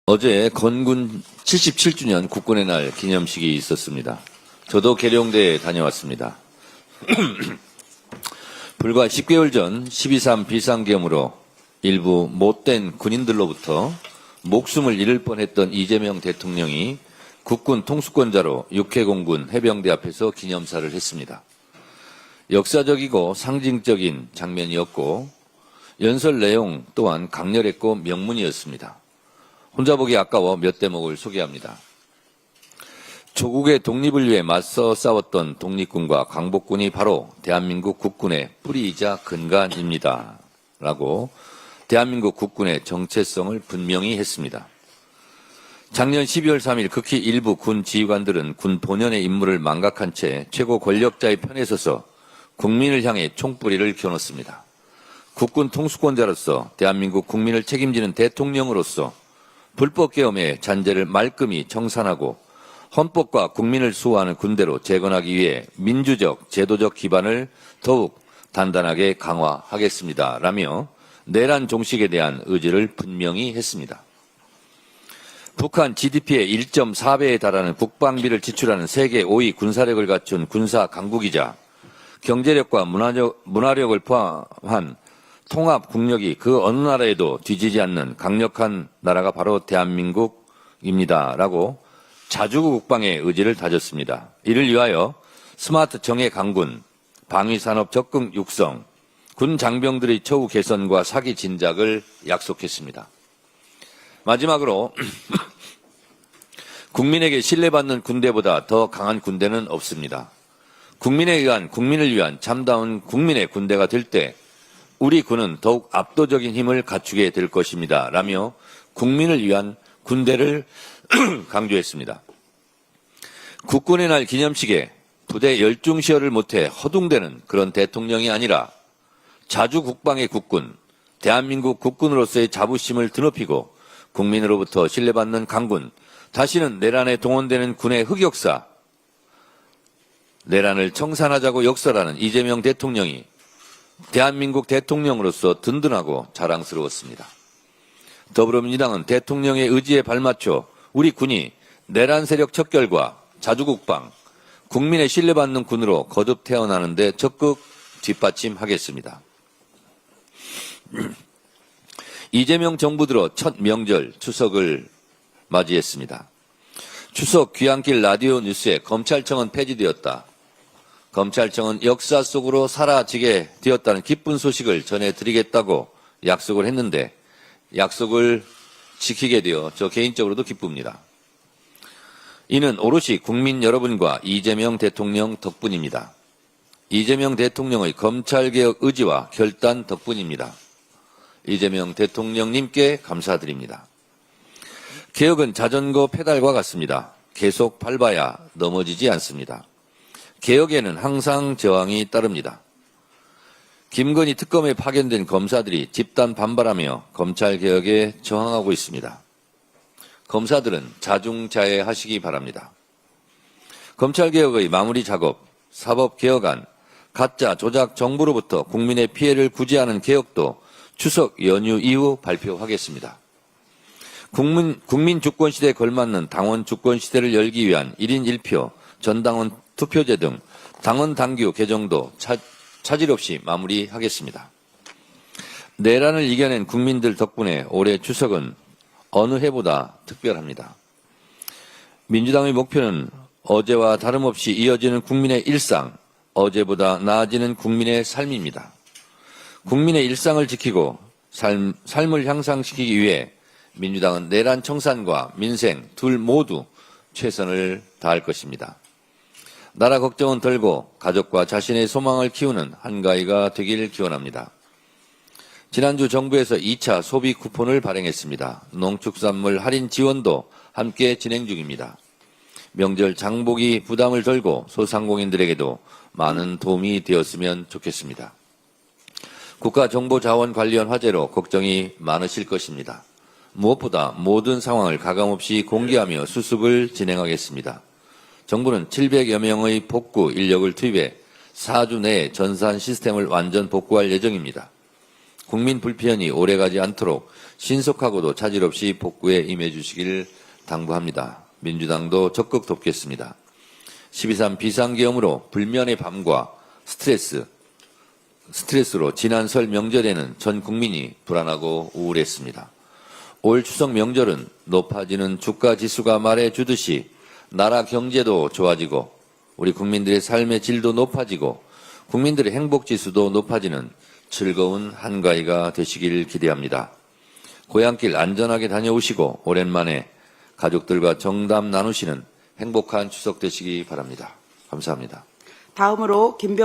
어제 건군 77주년 국군의 날 기념식이 있었습니다. 저도 계룡대에 다녀왔습니다. 불과 10개월 전 12.3 비상계엄으로 일부 못된 군인들로부터 목숨을 잃을 뻔했던 이재명 대통령이 국군 통수권자로 육해공군 해병대 앞에서 기념사를 했습니다. 역사적이고 상징적인 장면이었고 연설 내용 또한 강렬했고 명문이었습니다. 혼자 보기 아까워 몇 대목을 소개합니다. 조국의 독립을 위해 맞서 싸웠던 독립군과 광복군이 바로 대한민국 국군의 뿌리이자 근간입니다. 라고 대한민국 국군의 정체성을 분명히 했습니다. 작년 12월 3일 극히 일부 군 지휘관들은 군 본연의 임무를 망각한 채 최고 권력자의 편에 서서 국민을 향해 총뿌리를 겨눴습니다. 국군 통수권자로서 대한민국 국민을 책임지는 대통령으로서 불법 계엄의 잔재를 말끔히 청산하고 헌법과 국민을 수호하는 군대로 재건하기 위해 민주적, 제도적 기반을 더욱 단단하게 강화하겠습니다. 라며 내란 종식에 대한 의지를 분명히 했습니다. 북한 GDP의 1.4배에 달하는 국방비를 지출하는 세계 5위 군사력을 갖춘 군사 강국이자 경제력과 문화력을 포함한 통합 국력이 그 어느 나라에도 뒤지지 않는 강력한 나라가 바로 대한민국입니다. 라고 자주국 국방의 의지를 다졌습니다. 이를 위하여 스마트 정예 강군, 방위산업 적극 육성, 군 장병들의 처우 개선과 사기 진작을 약속했습니다. 마지막으로 국민에게 신뢰받는 군대보다 더 강한 군대는 없습니다. 국민을 위한 참다운 국민의 군대가 될 때 우리 군은 더욱 압도적인 힘을 갖추게 될 것입니다. 라며 국민을 위한 군대를 강조했습니다. 국군의 날 기념식에 부대 열중시열을 못해 허둥대는 그런 대통령이 아니라 자주국방의 국군, 대한민국 국군으로서의 자부심을 드높이고 국민으로부터 신뢰받는 강군, 다시는 내란에 동원되는 군의 흑역사, 내란을 청산하자고 역설하는 이재명 대통령이 대한민국 대통령으로서 든든하고 자랑스러웠습니다. 더불어민주당은 대통령의 의지에 발맞춰 우리 군이 내란 세력 척결과 자주국방, 국민의 신뢰받는 군으로 거듭 태어나는 데 적극 뒷받침하겠습니다. 이재명 정부 들어 첫 명절 추석을 맞이했습니다. 추석 귀향길 라디오 뉴스에 검찰청은 폐지되었다. 검찰청은 역사 속으로 사라지게 되었다는 기쁜 소식을 전해드리겠다고 약속을 했는데 약속을 지키게 되어 저 개인적으로도 기쁩니다. 이는 오롯이 국민 여러분과 이재명 대통령 덕분입니다. 이재명 대통령의 검찰개혁 의지와 결단 덕분입니다. 이재명 대통령님께 감사드립니다. 개혁은 자전거 페달과 같습니다. 계속 밟아야 넘어지지 않습니다. 개혁에는 항상 저항이 따릅니다. 김건희 특검에 파견된 검사들이 집단 반발하며 검찰개혁에 저항하고 있습니다. 검사들은 자중자애하시기 바랍니다. 검찰개혁의 마무리 작업, 사법개혁안, 가짜 조작 정보로부터 국민의 피해를 구제하는 개혁도 추석 연휴 이후 발표하겠습니다. 국민 주권시대에 걸맞는 당원 주권시대를 열기 위한 1인 1표, 전당원 투표제 등 당원 당규 개정도 차질 없이 마무리하겠습니다. 내란을 이겨낸 국민들 덕분에 올해 추석은 어느 해보다 특별합니다. 민주당의 목표는 어제와 다름없이 이어지는 국민의 일상, 어제보다 나아지는 국민의 삶입니다. 국민의 일상을 지키고 삶을 향상시키기 위해 민주당은 내란 청산과 민생 둘 모두 최선을 다할 것입니다. 나라 걱정은 덜고 가족과 자신의 소망을 키우는 한가위가 되길 기원합니다. 지난주 정부에서 2차 소비 쿠폰을 발행했습니다. 농축산물 할인 지원도 함께 진행 중입니다. 명절 장보기 부담을 덜고 소상공인들에게도 많은 도움이 되었으면 좋겠습니다. 국가정보자원관리원 화제로 걱정이 많으실 것입니다. 무엇보다 모든 상황을 가감없이 공개하며 수습을 진행하겠습니다. 정부는 700여 명의 복구 인력을 투입해 4주 내에 전산 시스템을 완전 복구할 예정입니다. 국민 불편이 오래가지 않도록 신속하고도 차질 없이 복구에 임해 주시길 당부합니다. 민주당도 적극 돕겠습니다. 12.3 비상계엄으로 불면의 밤과 스트레스로 지난 설 명절에는 전 국민이 불안하고 우울했습니다. 올 추석 명절은 높아지는 주가 지수가 말해주듯이 나라 경제도 좋아지고 우리 국민들의 삶의 질도 높아지고 국민들의 행복지수도 높아지는 즐거운 한가위가 되시길 기대합니다. 고향길 안전하게 다녀오시고 오랜만에 가족들과 정담 나누시는 행복한 추석 되시기 바랍니다. 감사합니다. 다음으로